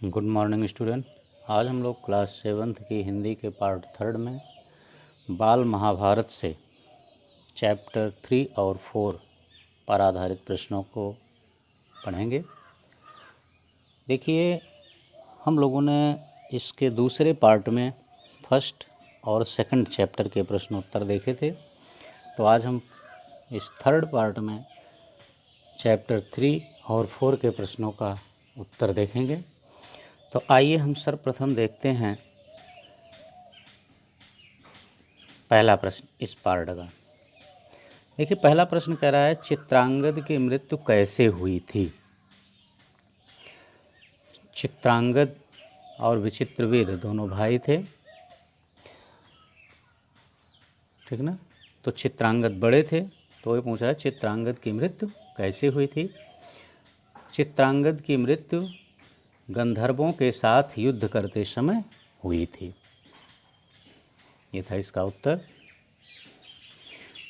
Good morning student. आज हम लोग क्लास 7th की हिंदी के पार्ट 3 में बाल महाभारत से चैप्टर 3 और 4 पर आधारित प्रश्नों को पढ़ेंगे। देखिए, हम लोगों ने इसके दूसरे पार्ट में फर्स्ट और सेकंड चैप्टर के प्रश्नोत्तर देखे थे, तो आज हम इस थर्ड पार्ट में चैप्टर 3 और 4 के प्रश्नों का उत्तर देखेंगे। तो आइए हम सर्वप्रथम देखते हैं पहला प्रश्न इस पार्ट का। देखिए, पहला प्रश्न कह रहा है चित्रांगद की मृत्यु कैसे हुई थी। चित्रांगद और विचित्रवीर्य दोनों भाई थे, ठीक ना। तो चित्रांगद बड़े थे, तो ये पूछा है चित्रांगद की मृत्यु कैसे हुई थी। चित्रांगद की मृत्यु गंधर्वों के साथ युद्ध करते समय हुई थी, ये था इसका उत्तर।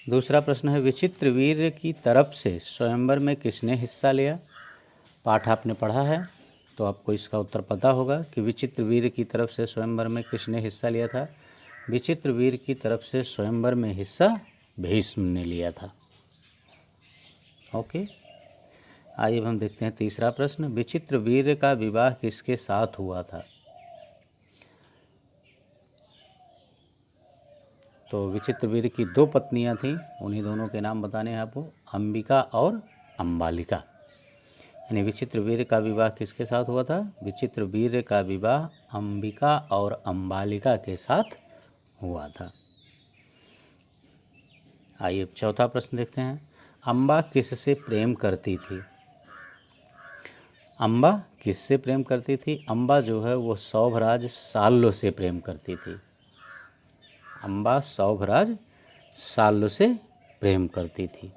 दूसरा प्रश्न है विचित्रवीर्य की तरफ से स्वयंवर में किसने हिस्सा लिया। पाठ आपने पढ़ा है तो आपको इसका उत्तर पता होगा कि विचित्रवीर्य की तरफ से स्वयंवर में किसने हिस्सा लिया था। विचित्रवीर्य की तरफ से स्वयंवर में हिस्सा भीष्म ने लिया था। ओके, आइए अब हम देखते हैं तीसरा प्रश्न। विचित्रवीर्य का विवाह किसके साथ हुआ था। तो विचित्रवीर्य की दो पत्नियां थीं, उन्हीं दोनों के नाम बताने हैं आपको, अंबिका और अंबालिका। यानी विचित्रवीर्य का विवाह किसके साथ हुआ था। विचित्रवीर्य का विवाह अंबिका और अंबालिका के साथ हुआ था। आइए चौथा प्रश्न देखते हैं। अम्बा किससे प्रेम करती थी। अम्बा किससे प्रेम करती थी। अम्बा जो है वो सौभराज साल्लो से प्रेम करती थी। अम्बा सौभराज साल्लो से प्रेम करती थी।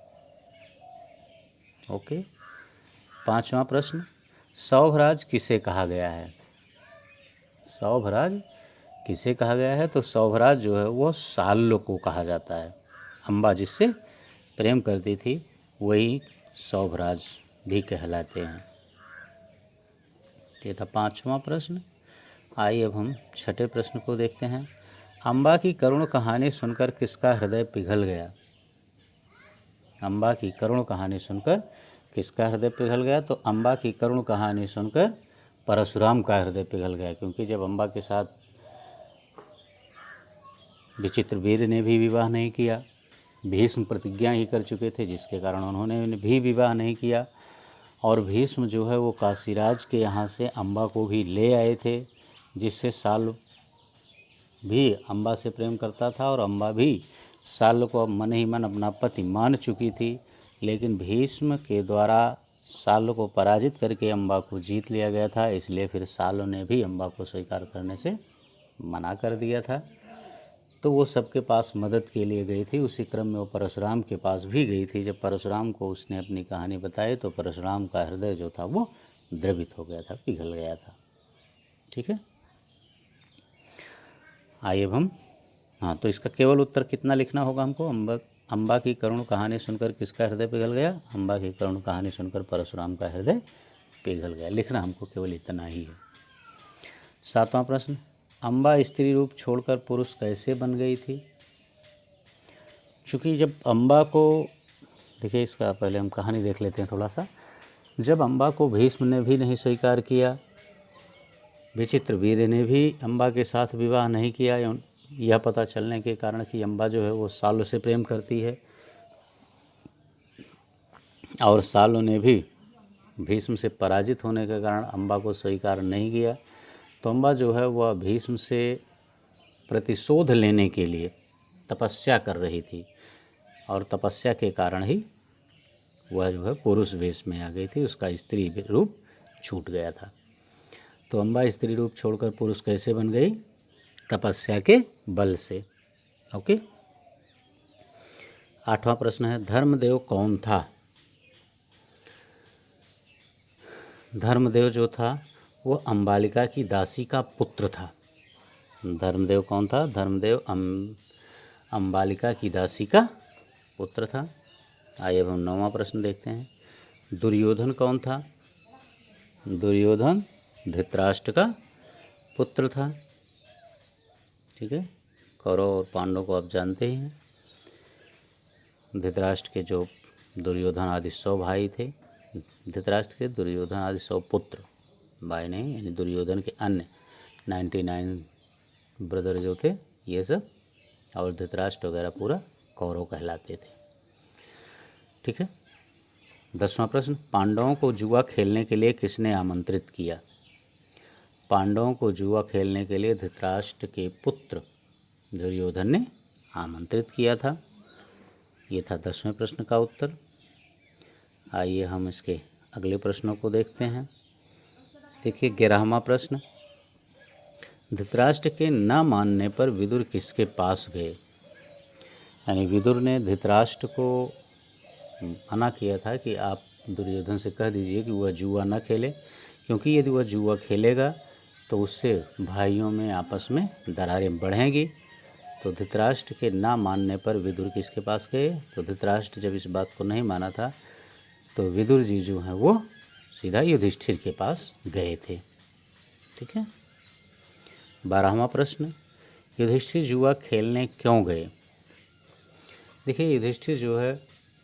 ओके, पांचवा प्रश्न। सौभराज किसे कहा गया है। सौभराज किसे कहा गया है। तो सौभराज जो है वो साल्लो को कहा जाता है। अम्बा जिससे प्रेम करती थी वही सौभराज भी कहलाते हैं। ये था पांचवा प्रश्न। आइए अब हम छठे प्रश्न को देखते हैं। अम्बा की करुण कहानी सुनकर किसका हृदय पिघल गया। अम्बा की करुण कहानी सुनकर किसका हृदय पिघल गया। तो अम्बा की करुण कहानी सुनकर परशुराम का हृदय पिघल गया, क्योंकि जब अम्बा के साथ विचित्रवीर्य ने भी विवाह नहीं किया, भीष्म प्रतिज्ञा ही कर चुके थे, जिसके कारण उन्होंने भी विवाह नहीं किया। और भीष्म जो है वो काशीराज के यहाँ से अम्बा को भी ले आए थे, जिससे साल्व भी अम्बा से प्रेम करता था और अम्बा भी साल्व को मन ही मन अपना पति मान चुकी थी। लेकिन भीष्म के द्वारा साल्व को पराजित करके अम्बा को जीत लिया गया था, इसलिए फिर साल्व ने भी अम्बा को स्वीकार करने से मना कर दिया था। तो वो सबके पास मदद के लिए गई थी। उसी क्रम में वो परशुराम के पास भी गई थी। जब परशुराम को उसने अपनी कहानी बताई तो परशुराम का हृदय जो था वो द्रवित हो गया था, पिघल गया था। ठीक है, आइए अब हम तो इसका केवल उत्तर कितना लिखना होगा हमको। अम्बा की करुण कहानी सुनकर किसका हृदय पिघल गया। अम्बा की करुण कहानी सुनकर परशुराम का हृदय पिघल गया, लिखना हमको केवल इतना ही है। सातवां प्रश्न। अम्बा स्त्री रूप छोड़कर पुरुष कैसे बन गई थी। चूँकि जब अम्बा को, देखिए इसका पहले हम कहानी देख लेते हैं थोड़ा सा। जब अम्बा को भीष्म ने भी नहीं स्वीकार किया, विचित्रवीर्य ने भी अम्बा के साथ विवाह नहीं किया, यह पता चलने के कारण कि अम्बा जो है वो साल्व से प्रेम करती है और साल्व ने भी भीष्म से पराजित होने के कारण अम्बा को स्वीकार नहीं किया, तो अम्बा जो है वह भीष्म से प्रतिशोध लेने के लिए तपस्या कर रही थी और तपस्या के कारण ही वह जो है पुरुष वेश में आ गई थी, उसका स्त्री रूप छूट गया था। तो अम्बा स्त्री रूप छोड़कर पुरुष कैसे बन गई। तपस्या के बल से। ओके, आठवां प्रश्न है धर्मदेव कौन था। धर्मदेव जो था वो अंबालिका की दासी का पुत्र था। धर्मदेव कौन था। धर्मदेव अंबालिका की दासी का पुत्र था। आइए अब हम नौवां प्रश्न देखते हैं। दुर्योधन कौन था। दुर्योधन धृतराष्ट्र का पुत्र था। ठीक है, कौरव और पांडव को आप जानते ही हैं। धृतराष्ट्र के जो दुर्योधन आदि 100 भाई थे, धृतराष्ट्र के दुर्योधन आदि 100 पुत्र, भाई नहीं, यानी दुर्योधन के अन्य 99 ब्रदर जो थे ये सब, और धृतराष्ट्र वगैरह पूरा कौरव कहलाते थे। ठीक है। 10वां प्रश्न, पांडवों को जुआ खेलने के लिए किसने आमंत्रित किया? पांडवों को जुआ खेलने के लिए धृतराष्ट्र के पुत्र दुर्योधन ने आमंत्रित किया था। ये था 10वें प्रश्न का उत्तर। आइए हम इसके अगले प्रश्नों को देखते हैं। देखिए 11वां प्रश्न, धृतराष्ट्र के न मानने पर विदुर किसके पास गए? यानी विदुर ने धृतराष्ट्र को मना किया था कि आप दुर्योधन से कह दीजिए कि वह जुआ न खेले, क्योंकि यदि वह जुआ खेलेगा तो उससे भाइयों में आपस में दरारें बढ़ेंगी। तो धृतराष्ट्र के ना मानने पर विदुर किसके पास गए? तो धृतराष्ट्र जब इस बात को नहीं माना था तो विदुर जी जो हैं वो सीधा युधिष्ठिर के पास गए थे। ठीक है। 12वां प्रश्न, युधिष्ठिर जुआ खेलने क्यों गए? देखिए युधिष्ठिर जो है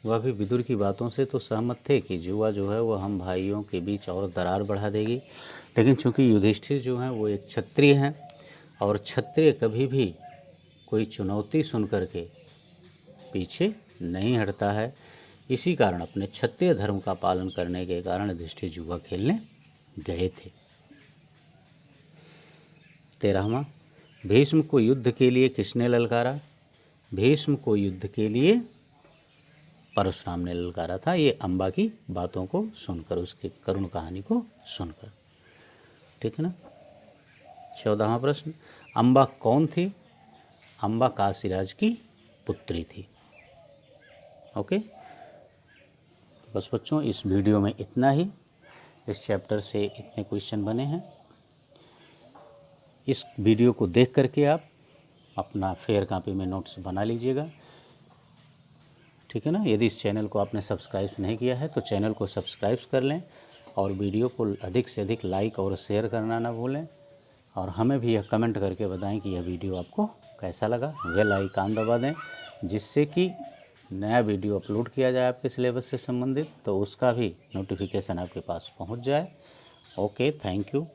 वह भी विदुर की बातों से तो सहमत थे कि जुआ जो है वह हम भाइयों के बीच और दरार बढ़ा देगी, लेकिन चूंकि युधिष्ठिर जो हैं वो एक क्षत्रिय हैं और क्षत्रिय कभी भी कोई चुनौती सुन कर के पीछे नहीं हटता है, इसी कारण अपने क्षत्रिय धर्म का पालन करने के कारण युधिष्ठिर जुआ खेलने गए थे। 13वां, भीष्म को युद्ध के लिए किसने ललकारा? भीष्म को युद्ध के लिए परशुराम ने ललकारा था, ये अम्बा की बातों को सुनकर, उसकी करुण कहानी को सुनकर। ठीक है ना। 14वां प्रश्न, अम्बा कौन थी? अम्बा काशीराज की पुत्री थी। ओके, बस बच्चों इस वीडियो में इतना ही। इस चैप्टर से इतने क्वेश्चन बने हैं। इस वीडियो को देख करके आप अपना फेयर कॉपी में नोट्स बना लीजिएगा। ठीक है ना। यदि इस चैनल को आपने सब्सक्राइब नहीं किया है तो चैनल को सब्सक्राइब कर लें और वीडियो को अधिक से अधिक लाइक और शेयर करना ना भूलें, और हमें भी यह कमेंट करके बताएं कि यह वीडियो आपको कैसा लगा। बेल आइकन दबा दें जिससे कि नया वीडियो अपलोड किया जाए आपके सिलेबस से संबंधित तो उसका भी नोटिफिकेशन आपके पास पहुंच जाए। Okay, thank you.